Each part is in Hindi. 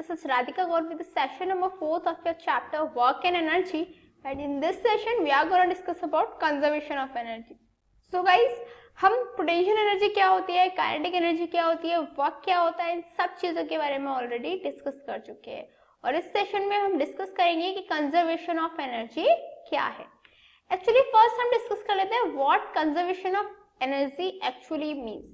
This is Radhika Gaur with the session number 4 of your chapter Work and Energy, and in this session we are going to discuss about conservation of energy. So guys, हम पोटेंशियल एनर्जी क्या होती है, काइनेटिक एनर्जी क्या होती है, वर्क क्या होता है, इन सब चीजों के बारे में ऑलरेडी डिस्कस कर चुके हैं और इस सेशन में हम डिस्कस करेंगे कि कंजर्वेशन ऑफ एनर्जी क्या है. एक्चुअली फर्स्ट हम डिस्कस कर लेते हैं what conservation of energy actually means.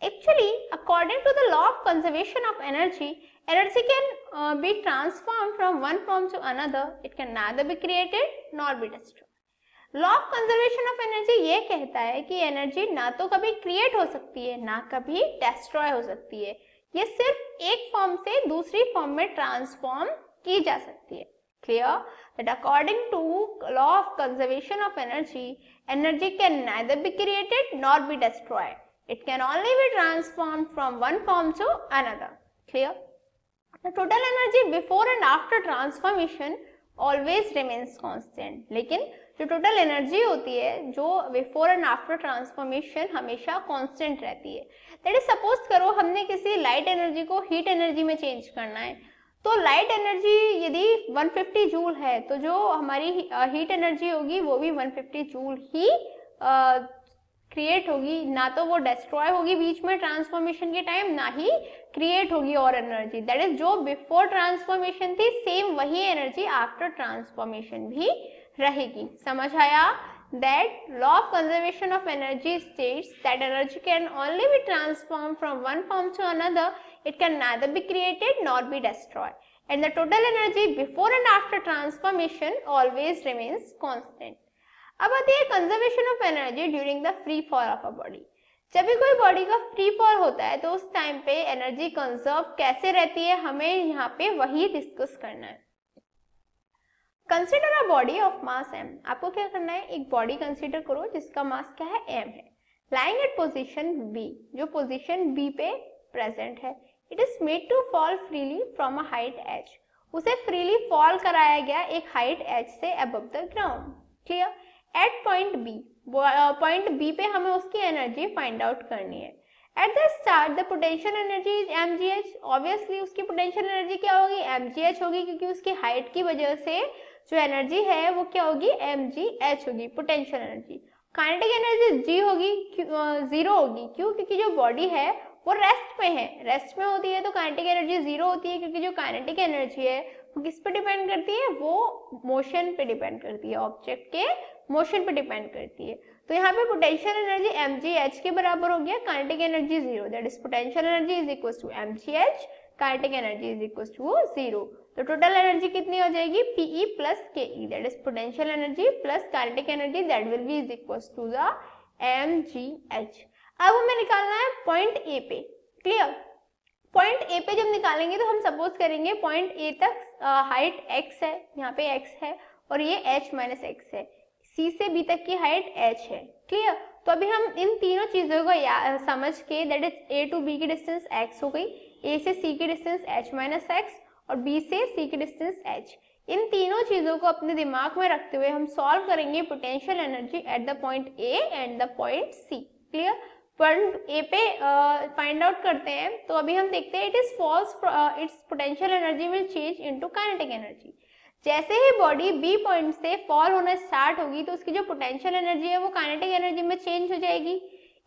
Actually, according to the law of conservation of energy, energy can be transformed from one form to another. It can neither be created nor be destroyed. Law of conservation of energy ये कहता है कि एनर्जी ना तो कभी क्रिएट हो सकती है ना कभी डेस्ट्रॉय हो सकती है. ये सिर्फ एक फॉर्म से दूसरी फॉर्म में ट्रांसफॉर्म की जा सकती है. Clear? That according to law of conservation of energy, energy can neither be created nor be destroyed. It can only be transformed from one form to another. Clear? The total energy before and after transformation always remains constant. लेकिन जो total energy होती है जो before and after transformation हमेशा constant रहती है. That is suppose करो हमने किसी light energy को heat energy में change करना है, तो light energy यदि 150 जूल है तो जो हमारी heat energy होगी वो भी 150 जूल ही क्रिएट होगी, ना तो वो डिस्ट्रॉय होगी बीच में ट्रांसफॉर्मेशन के टाइम, ना ही क्रिएट होगी और एनर्जी. दैट इज जो बिफोर ट्रांसफॉर्मेशन थी सेम वही एनर्जी आफ्टर ट्रांसफॉर्मेशन भी रहेगी. समझ आया? That law of conservation of energy states that energy can only be transform from one form to another. It can neither be created nor be destroyed and the total energy before and after transformation always remains constant. अब आती है conservation of energy during the free fall of a body. जब भी कोई बॉडी का फ्री फॉल होता है तो उस टाइम पे एनर्जी कंजर्व कैसे रहती है हमें यहाँ पे वही डिस्कस करना है. Consider a body of mass m. आपको क्या करना है, एक बॉडी कंसिडर करो जिसका मास क्या है, m है, लाइंग एट पोजीशन b, जो पोजीशन b पे प्रेजेंट है. It is made to fall freely from a height h. उसे फ्रीली फॉल कराया गया एक हाइट h से above the ground. Clear? At point B पे हमें उसकी एनर्जी फाइंड आउट करनी है. At the start the potential energy is mgh. Obviously उसकी पोटेंशियल एनर्जी क्या होगी, mgh होगी, क्योंकि उसकी हाइट की वजह से जो एनर्जी है वो क्या होगी, mgh होगी, potential energy. Kinetic energy g होगी, जीरो होगी. क्यों? क्योंकि जो बॉडी है वो रेस्ट में है, रेस्ट में होती है तो काइनेटिक एनर्जी जीरो होती है, क्योंकि जो काइनेटिक एनर्जी है वो किस पे डिपेंड करती है, वो मोशन पे डिपेंड करती है, ऑब्जेक्ट के मोशन पे डिपेंड करती है. तो यहाँ पे पोटेंशियल एनर्जी mgh के बराबर हो गया, kinetic energy zero. That is potential energy is equal to mgh, kinetic energy is equal to zero. तो टोटल एनर्जी कितनी हो जाएगी, Pe plus Ke. That is potential energy plus kinetic energy, that will be is equal to the mgh. अब हमें निकालना है पॉइंट ए पे. क्लियर? पॉइंट ए पे जब निकालेंगे तो हम सपोज करेंगे पॉइंट ए तक हाइट x है, यहाँ पे x है और ये h माइनस x है. C से B तक की हाइट h है. क्लियर? तो अभी हम इन तीनों चीजों को समझ के, that is A to B की डिस्टेंस x हो गई, A से C की डिस्टेंस h माइनस x और B से C की डिस्टेंस h. इन तीनों चीजों को अपने दिमाग में रखते हुए हम सॉल्व करेंगे potential energy at the point A and the point C. Clear? Point A पे फाइंड आउट करते हैं तो अभी हम देखते हैं it is falls, its potential energy will change into kinetic energy. जैसे ही बॉडी बी पॉइंट से फॉल होना स्टार्ट होगी तो उसकी जो पोटेंशियल एनर्जी है वो काइनेटिक एनर्जी में चेंज हो जाएगी.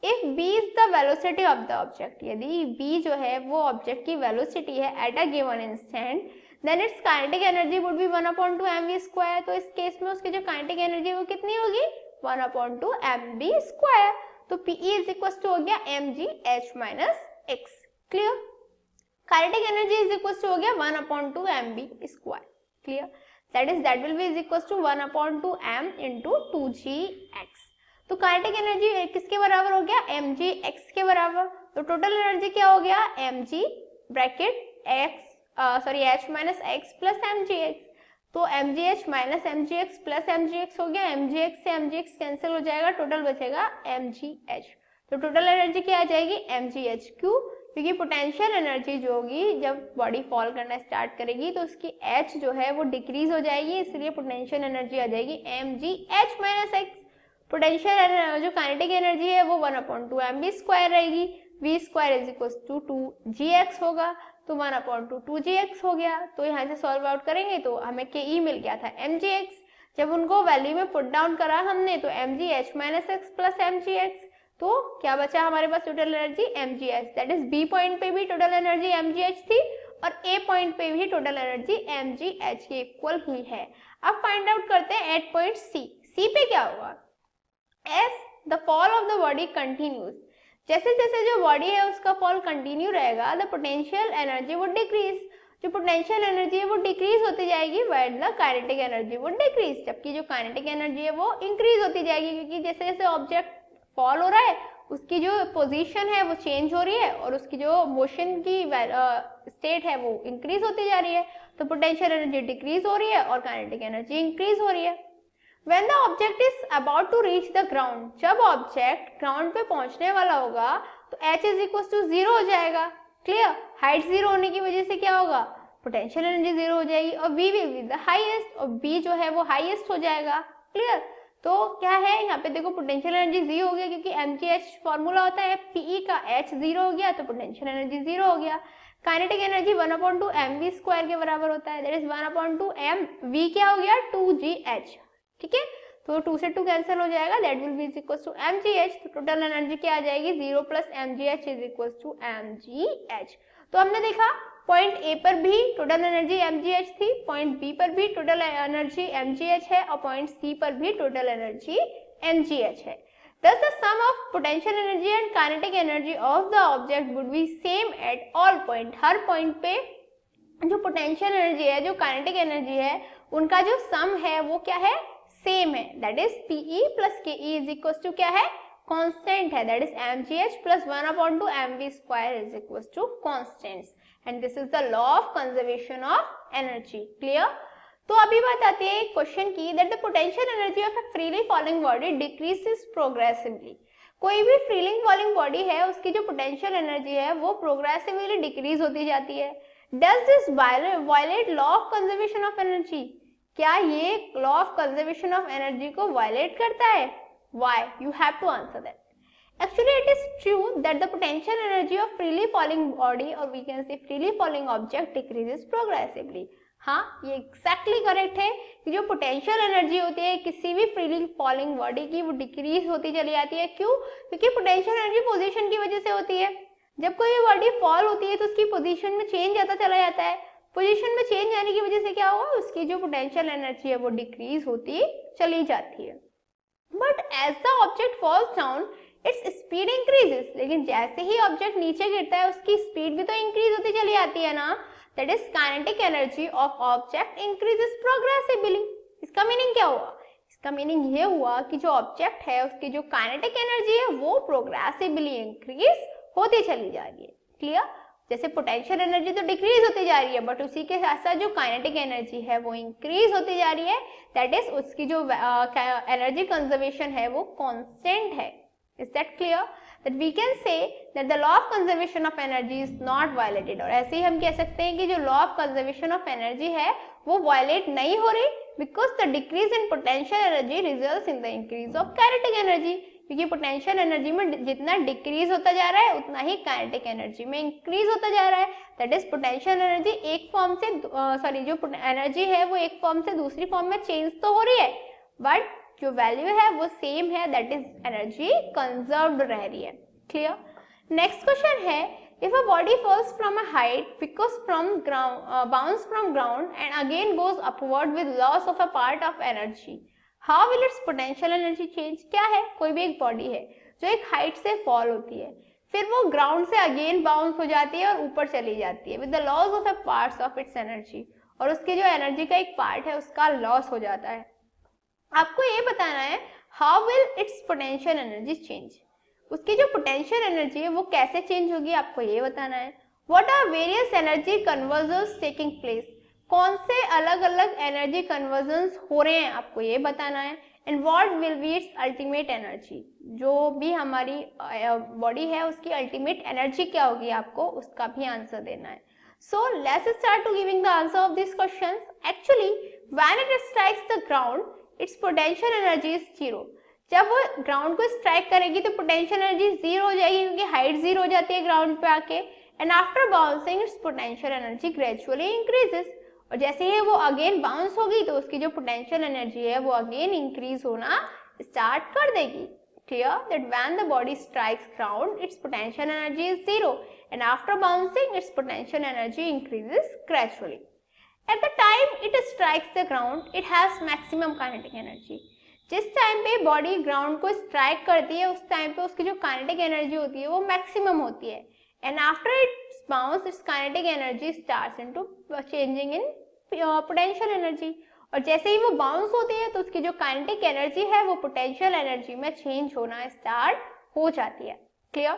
If B is the velocity of the object, यदि बी जो है वो ऑब्जेक्ट की वेलोसिटी है at a given instant, then its kinetic energy would be 1/2 mv². तो इस केस में उसकी जो काइनेटिक एनर्जी वो कितनी होगी, 1/2 mv². तो Pe इज इक्वल टू हो गया mgh minus x. Clear? Kinetic energy is equal to हो गया 1/2 mv². Clear? that will be is equals to 1/2 m into 2gx. तो काइनेटिक एनर्जी किसके बराबर हो गया, mgx के बराबर. तो टोटल एनर्जी क्या हो गया, mg bracket h minus x plus mgx. तो mgh minus mgx plus mgx हो गया, mgx से mgx कैंसिल हो जाएगा, टोटल बचेगा mgh. तो टोटल एनर्जी क्या आ जाएगी, mgh. क्यों? क्योंकि पोटेंशियल एनर्जी जो होगी जब बॉडी फॉल करना स्टार्ट करेगी तो उसकी h जो है वो डिक्रीज हो जाएगी, इसलिए पोटेंशियल एनर्जी आ जाएगी mgh माइनस x. पोटेंशियल जो काइनेटिक एनर्जी है वो 1/2 mv² रहेगी, v² is equal to 2gx होगा. तो 1/2 2gx हो गया। तो यहाँ से सॉल्व आउट करेंगे तो हमें ke मिल गया था mgx। जब उनको वैल्यू में पुट डाउन करा हमने तो mgh minus x plus mgx, तो क्या बचा हमारे पास total energy mgh। That is B point पे भी टोटल एनर्जी mgh थी और ए पॉइंट पे भी टोटल एनर्जी mgh के इक्वल ही है। अब फाइंड आउट करते हैं एट पॉइंट सी पे क्या होगा। S the fall of the body continues, जैसे जैसे जो बॉडी है उसका फॉल कंटिन्यू रहेगा, the potential energy would decrease, जो पोटेंशियल एनर्जी है वो डिक्रीज होती जाएगी, while the kinetic energy would decrease, जबकि जो काइनेटिक एनर्जी है वो इंक्रीज होती जाएगी, क्योंकि जैसे जैसे ऑब्जेक्ट फॉल हो रहा है उसकी जो पोजीशन है वो चेंज हो रही है और उसकी जो मोशन की स्टेट है वो इंक्रीज होती जा रही है, तो पोटेंशियल एनर्जी डिक्रीज हो रही है और काइनेटिक एनर्जी इंक्रीज हो रही है। When the object is about to reach the ground, जब ऑब्जेक्ट ग्राउंड पे पहुंचने वाला होगा तो h इज इक्वल टू 0 हो जाएगा। क्लियर, हाइट 0 होने की वजह से क्या होगा, पोटेंशियल एनर्जी 0 हो जाएगी और v will be the highest, और b जो है वो हाईएस्ट हो जाएगा। क्लियर, तो क्या है यहाँ पे देखो पोटेंशियल एनर्जी 0 हो गया, क्योंकि mgh फॉर्मूला होता है pe का h 0 हो गया तो पोटेंशियल एनर्जी 0 हो गया। काइनेटिक एनर्जी 1/2 mv स्क्वायर के बराबर होता है, दैट इज 1/2 mv क्या हो गया 2gh। ठीक है, तो 2 से 2 कैंसिल हो जाएगा, that will be is equal to mgh, तो टोटल एनर्जी क्या आ जाएगी 0 plus mgh is equal to mgh। तो हमने देखा पॉइंट ए पर भी टोटल एनर्जी mgh थी, पॉइंट बी पर भी टोटल एनर्जी mgh है और पॉइंट सी पर भी टोटल एनर्जी mgh है। Thus the sum of potential energy and kinetic energy of the object would be same at all point, her point पे जो पोटेंशियल एनर्जी है जो काइनेटिक एनर्जी है उनका जो सम है वो क्या है, सेम है, that is PE plus KE is equal to क्या है, कांस्टेंट है, that is mgh plus 1/2 mv square is equal to constants, and this is the law of conservation of energy. Clear, तो अभी बात आती है क्वेश्चन की, that the potential energy of a freely falling body decreases progressively. कोई भी फ्रीली फॉलिंग बॉडी है उसकी जो पोटेंशियल एनर्जी है वो प्रोग्रेसिवली डिक्रीज होती जाती है। Does this violate law of conservation of energy, क्या ये law of conservation of energy को वायलेट करता है? Why? You have to answer that. Actually, it is true that the potential energy of freely falling body, or we can say freely falling object, decreases progressively. हाँ, ये exactly correct है कि जो potential energy होती है किसी भी freely falling body की वो decrease होती चली जाती है। क्यों? क्योंकि potential energy position की वजह से होती है। जब कोई बॉडी फॉल होती है तो उसकी पोजीशन में चेंज आता चला जाता है, पोजीशन में चेंज आने की वजह से क्या होगा, उसकी जो पोटेंशियल एनर्जी है वो डिक्रीज होती चली जाती है। But as the object falls down its speed increases, लेकिन जैसे ही ऑब्जेक्ट नीचे गिरता है उसकी स्पीड भी तो इंक्रीज होती चली जाती है ना, that is kinetic energy of object increases progressively. इसका मीनिंग क्या हुआ? इसका मीनिंग ये हुआ कि जो ऑब्जेक्ट है उसकी जो काइनेटिक एनर्जी है वो प्रोग्रेसिवली इंक्रीज होती चली जा रही है। क्लियर, जैसे पोटेंशियल एनर्जी तो डिक्रीज होती जा रही है बट उसी के साथ साथ जो काइनेटिक एनर्जी है वो इंक्रीज होती जा रही है, दैट इज उसकी जो एनर्जी कंजर्वेशन है वो कांस्टेंट है। Is that clear? That we can say that the law of conservation of energy is not violated, और ऐसे ही हम कह सकते हैं कि जो law of conservation of energy है वो वायलेट नहीं हो रही, because the decrease in potential energy results in the increase of kinetic energy, क्योंकि पोटेंशियल एनर्जी में जितना डिक्रीज होता जा रहा है उतना ही काइनेटिक एनर्जी में इंक्रीज होता जा रहा है। दैट इज पोटेंशियल एनर्जी एक फॉर्म से जो एनर्जी है वो एक फॉर्म से दूसरी फॉर्म में चेंज तो हो रही है बट जो वैल्यू है वो सेम है, दैट इज एनर्जी कंजर्व्ड रह रही है। क्लियर? नेक्स्ट क्वेश्चन है, if a body falls from a height because from ground bounce from ground and again goes upward with loss of a part of energy, how will its potential energy change? क्या है, कोई भी एक बॉडी है जो एक हाइट से फॉल होती है फिर वो ग्राउंड से अगेन बाउंस हो जाती है और ऊपर चली जाती है with the loss of a parts of its energy, और उसकी जो एनर्जी का एक पार्ट है उसका लॉस हो जाता है। आपको ये बताना है how will its potential energy change, उसकी जो पोटेंशियल एनर्जी है वो कैसे चेंज होगी, आपको ये बताना है। What are various energy conversions taking place, कौन से अलग अलग एनर्जी कन्वर्जन्स हो रहे हैं आपको ये बताना है। And what will be it's ultimate energy, जो भी हमारी बॉडी है उसकी अल्टीमेट एनर्जी क्या होगी आपको उसका भी आंसर देना है। So let's start to giving the answer of this question. Actually when it strikes the ground its potential energy is 0, जब वो ग्राउंड को स्ट्राइक करेगी तो पोटेंशियल एनर्जी 0 हो जाएगी क्योंकि हाइट 0 हो जाती है ग्राउंड पे आके, and after bouncing it's potential energy gradually increases, और जैसे ही वो अगेन बाउंस होगी तो उसकी जो पोटेंशियल एनर्जी है वो अगेन इंक्रीज होना स्टार्ट कर देगी. Clear that when the body strikes ground, its potential energy is zero, and after bouncing, its potential energy increases gradually. At the time it strikes the ground, it has maximum kinetic energy. जिस टाइम पे बॉडी ग्राउंड को स्ट्राइक करती है उस टाइम पे उसकी जो काइनेटिक एनर्जी होती है वो मैक्सिमम होती है. And after it's bounce it's kinetic energy starts into changing in potential energy, और जैसे ही वो बाउंस होती है तो उसकी जो काइनेटिक एनर्जी है वो पोटेंशियल एनर्जी में चेंज होना स्टार्ट हो जाती है. Clear?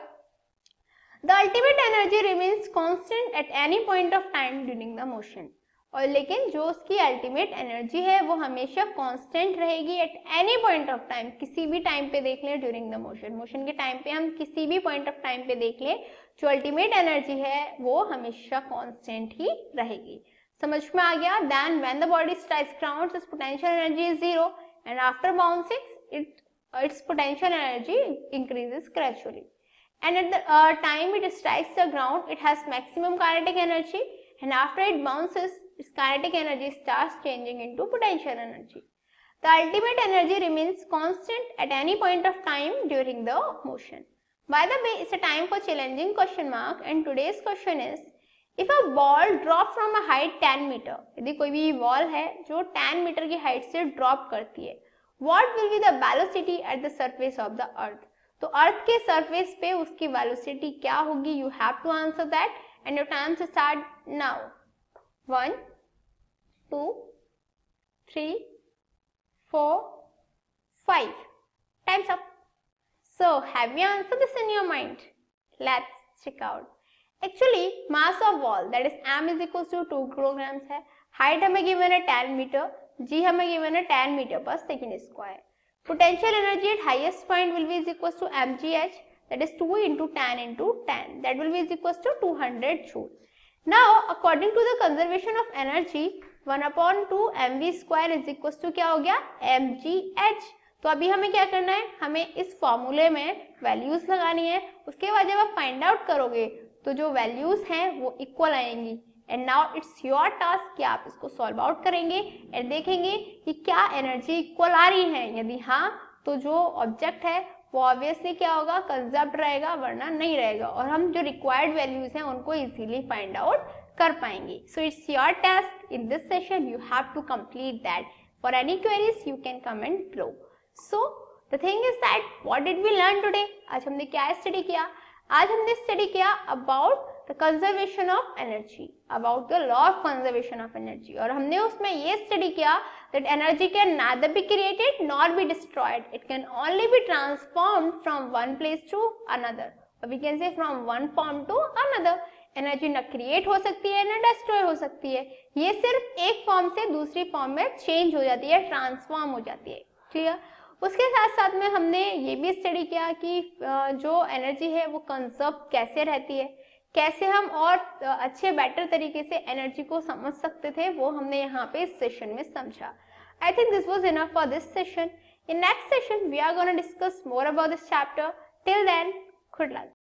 The ultimate energy remains constant at any point of time during the motion, और लेकिन जो उसकी अल्टीमेट एनर्जी है वो हमेशा कांस्टेंट रहेगी at any point of time, किसी भी टाइम पे देख लें ड्यूरिंग द मोशन. मोशन के टाइम पे हम किसी भी पॉइंट ऑफ टाइम पे देख लें, जो अल्टीमेट एनर्जी है वो हमेशा कांस्टेंट ही रहेगी. समझ में आ गया? Then when the body strikes ground, its potential energy is zero, and after bouncing, its potential energy increases gradually. And at the time it strikes the ground, it has maximum kinetic energy, and after it bounces, its kinetic energy starts changing into potential energy. The ultimate energy remains constant at any point of time during the motion. By the way, it's a time for challenging question mark, and today's question is, if a ball drop from a height 10 meter, यदि कोई भी बॉल है जो 10 मीटर की हाइट से ड्रॉप करती है, what will be the velocity at the surface of the earth? तो अर्थ के सरफेस पे उसकी वेलोसिटी क्या होगी? You have to answer that, and your time start now. 1, 2, 3, 4, 5. Time's up. So have you answered this in your mind? Let's check out. Actually, mass of ball, that is m is equals to 2 kilograms है. Height हमें given है 10 मीटर, g हमें given है 10 मीटर पर second square. Potential energy at highest point will be is equals to mgh, that is 2 into 10 into 10, that will be is equals to 200 joule. Now, according to the conservation of energy, 1/2 mv square is equals to क्या हो गया? mgh. तो अभी हमें क्या करना है? हमें इस फॉर्मूले में वैल्यूज लगानी है. उसके बाद जब आप फाइंड आउट करोगे तो जो वैल्यूज हैं वो इक्वल आएंगी. And now it's your task कि आप इसको सॉल्व आउट करेंगे एंड देखेंगे कि क्या एनर्जी इक्वल आ रही है. यदि हाँ तो जो ऑब्जेक्ट है वो ऑब्वियसली क्या होगा? कंजर्व्ड रहेगा, वरना नहीं रहेगा, और हम जो रिक्वायर्ड वैल्यूज हैं उनको इजीली फाइंड आउट कर पाएंगे. So it's your task in this session, you have to complete that. For any queries you can comment below. So the thing is that what did we learn today? आज हमने क्या स्टडी किया? आज हमने स्टडी किया about the conservation of energy, about the law of conservation of energy, और हमने उसमें ये स्टडी किया that energy can neither be created nor be destroyed, it can only be transformed from one place to another, or we can say from one form to another. Energy न क्रिएट हो सकती है न डिस्ट्रॉय हो सकती है, ये सिर्फ एक फॉर्म से दूसरी फॉर्म में चेंज हो जाती है, ट्रांसफॉर्म हो जाती है. क्लियर? उसके साथ साथ में हमने ये भी स्टडी किया कि जो एनर्जी है वो कंजर्व कैसे रहती है, कैसे हम और अच्छे बेटर तरीके से एनर्जी को समझ सकते थे, वो हमने यहाँ पे इस सेशन में समझा. I think this was enough for this session. In next session we are gonna discuss more about this chapter. Till then, good luck.